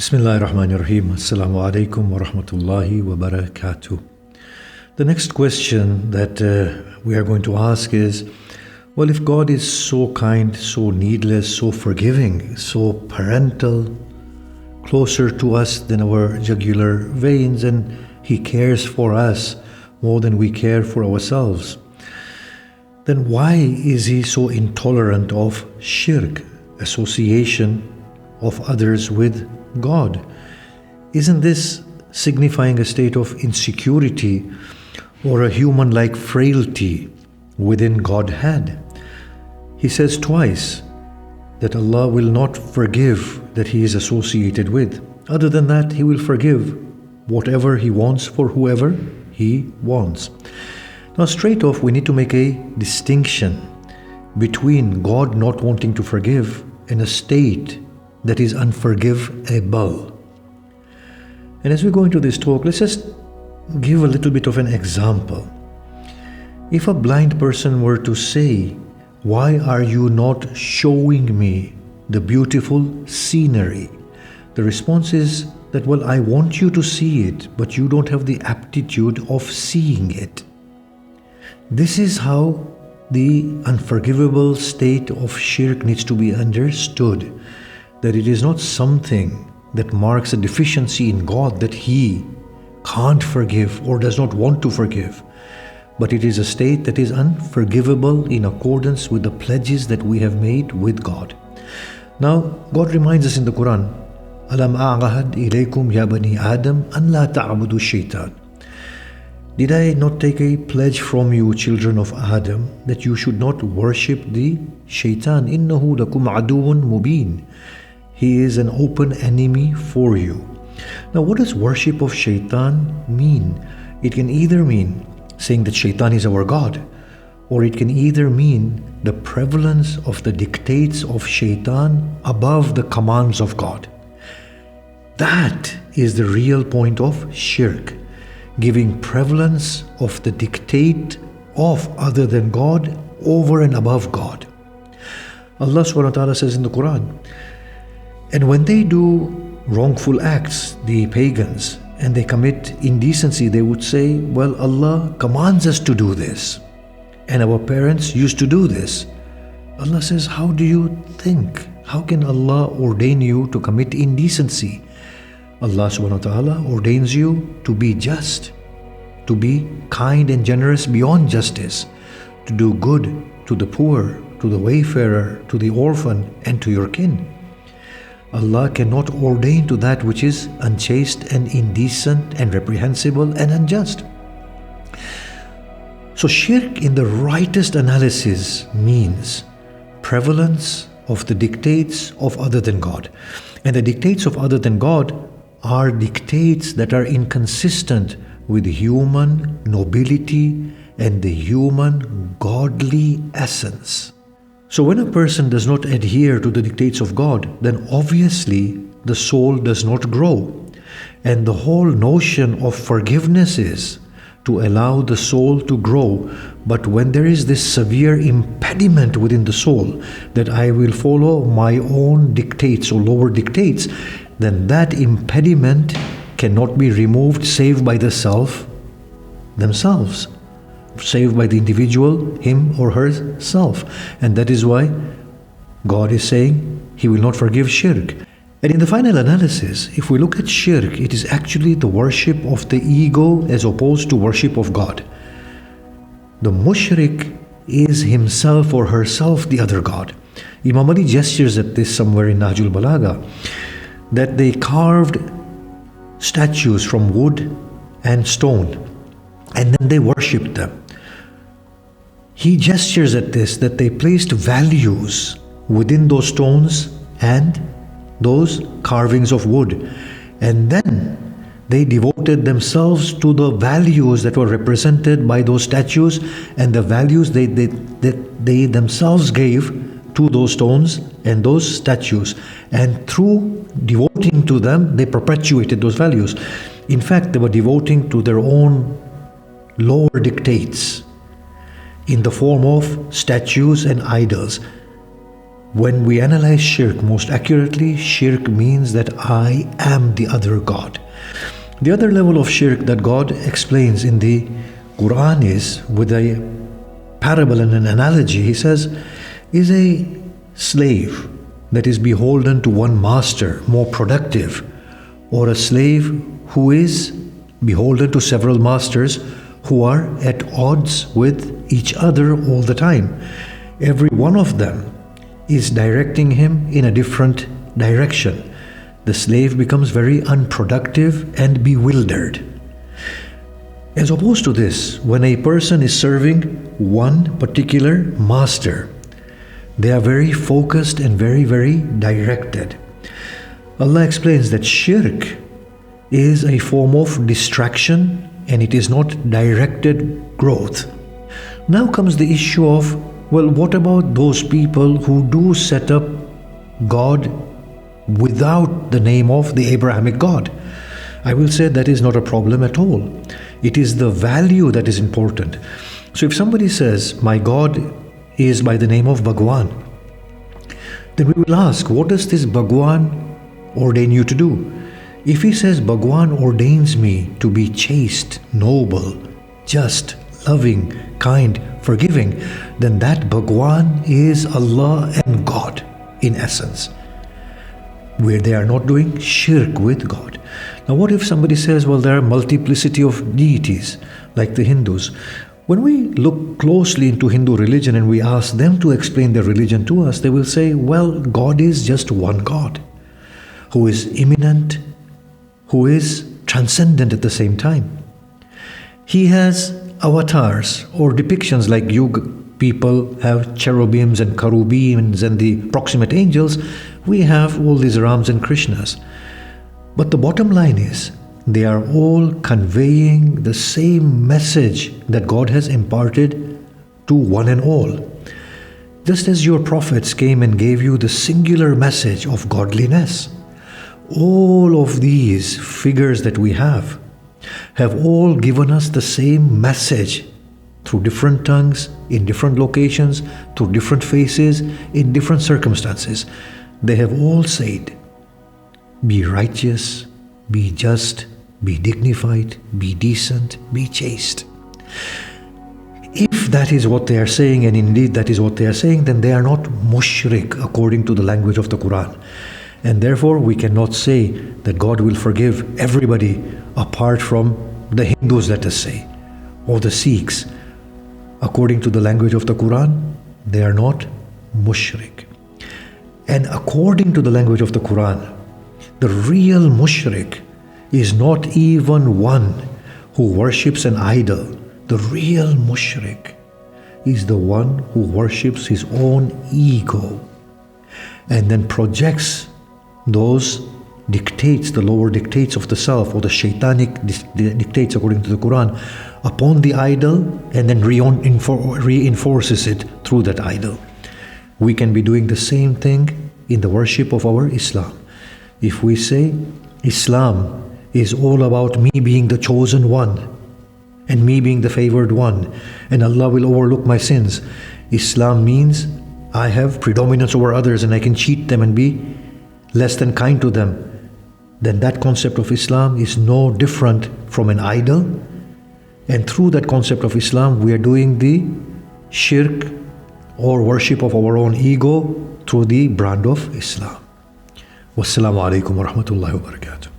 Bismillahir Rahmanir Rahim. Assalamu alaikum wa rahmatullahi wa barakatuh. The next question that we are going to ask is, well, if God is so kind, so needless, so forgiving, so parental, closer to us than our jugular veins, and He cares for us more than we care for ourselves, then why is He so intolerant of shirk, association of others with God? Isn't this signifying a state of insecurity or a human-like frailty within Godhead? He says twice that Allah will not forgive that He is associated with. Other than that, He will forgive whatever He wants for whoever He wants. Now, straight off, we need to make a distinction between God not wanting to forgive and a state that is unforgivable. And as we go into this talk, let's just give a little bit of an example. If a blind person were to say, "Why are you not showing me the beautiful scenery?" The response is that, well, I want you to see it, but you don't have the aptitude of seeing it. This is how the unforgivable state of shirk needs to be understood. That it is not something that marks a deficiency in God that He can't forgive or does not want to forgive, but it is a state that is unforgivable in accordance with the pledges that we have made with God. Now, God reminds us in the Quran, "Alam a'ahad ilaykum ya bani Adam an la ta'budu shaitan." Did I not take a pledge from you, children of Adam, that you should not worship the shaitan? Innahu lakum aduwwun mubin. He is an open enemy for you. Now, what does worship of shaitan mean? It can either mean saying that shaitan is our God, or it can either mean the prevalence of the dictates of shaitan above the commands of God. That is the real point of shirk, giving prevalence of the dictate of other than God over and above God. Allah subhanahu wa ta'ala says in the Quran, and when they do wrongful acts, the pagans, and they commit indecency, they would say, well, Allah commands us to do this, and our parents used to do this. Allah says, how do you think? How can Allah ordain you to commit indecency? Allah subhanahu wa ta'ala ordains you to be just, to be kind and generous beyond justice, to do good to the poor, to the wayfarer, to the orphan, and to your kin. Allah cannot ordain to that which is unchaste and indecent and reprehensible and unjust. So shirk in the rightest analysis means prevalence of the dictates of other than God. And the dictates of other than God are dictates that are inconsistent with human nobility and the human godly essence. So when a person does not adhere to the dictates of God, then obviously the soul does not grow. And the whole notion of forgiveness is to allow the soul to grow. But when there is this severe impediment within the soul that I will follow my own dictates or lower dictates, then that impediment cannot be removed save by the self themselves, saved by the individual, him or herself. And that is why God is saying He will not forgive shirk. And in the final analysis, if we look at shirk, it is actually the worship of the ego as opposed to worship of God. The mushrik is himself or herself the other God. Imam Ali gestures at this somewhere in Nahjul Balagha, that they carved statues from wood and stone, and then they worshipped them. He gestures at this, that they placed values within those stones and those carvings of wood, and then they devoted themselves to the values that were represented by those statues and the values that they themselves gave to those stones and those statues, and through devoting to them they perpetuated those values. In fact, they were devoting to their own lower dictates in the form of statues and idols. When we analyze shirk most accurately, shirk means that I am the other God. The other level of shirk that God explains in the Quran is with a parable and an analogy. He says, is a slave that is beholden to one master more productive, or a slave who is beholden to several masters who are at odds with each other all the time? Every one of them is directing him in a different direction. The slave becomes very unproductive and bewildered. As opposed to this, when a person is serving one particular master, they are very focused and very, very directed. Allah explains that shirk is a form of distraction and it is not directed growth. Now comes the issue of, well, what about those people who do set up God without the name of the Abrahamic God? I will say that is not a problem at all. It is the value that is important. So if somebody says, my God is by the name of Bhagwan, then we will ask, what does this Bhagwan ordain you to do? If he says, Bhagwan ordains me to be chaste, noble, just, loving, kind, forgiving, then that Bhagwan is Allah and God in essence, where they are not doing shirk with God. Now what if somebody says, well, there are multiplicity of deities like the Hindus? When we look closely into Hindu religion and we ask them to explain their religion to us, they will say, well, God is just one God who is immanent, who is transcendent at the same time. He has avatars or depictions like you people have cherubims and cherubims and the proximate angels. We have all these Rams and Krishnas. But the bottom line is, they are all conveying the same message that God has imparted to one and all. Just as your prophets came and gave you the singular message of godliness, all of these figures that we have all given us the same message through different tongues, in different locations, through different faces, in different circumstances. They have all said, be righteous, be just, be dignified, be decent, be chaste. If that is what they are saying, and indeed that is what they are saying, then they are not mushrik according to the language of the Quran. And therefore we cannot say that God will forgive everybody apart from the Hindus, let us say, or the Sikhs. According to the language of the Quran, they are not mushrik. And according to the language of the Quran, the real mushrik is not even one who worships an idol. The real mushrik is the one who worships his own ego and then projects those dictates, the lower dictates of the self or the shaitanic dictates according to the Quran upon the idol and then reinforces it through that idol. We can be doing the same thing in the worship of our Islam. If we say Islam is all about me being the chosen one and me being the favored one and Allah will overlook my sins, Islam means I have predominance over others and I can cheat them and be less than kind to them, then that concept of Islam is no different from an idol. And through that concept of Islam, we are doing the shirk or worship of our own ego through the brand of Islam. Wassalamu alaikum wa rahmatullahi wa barakatuh.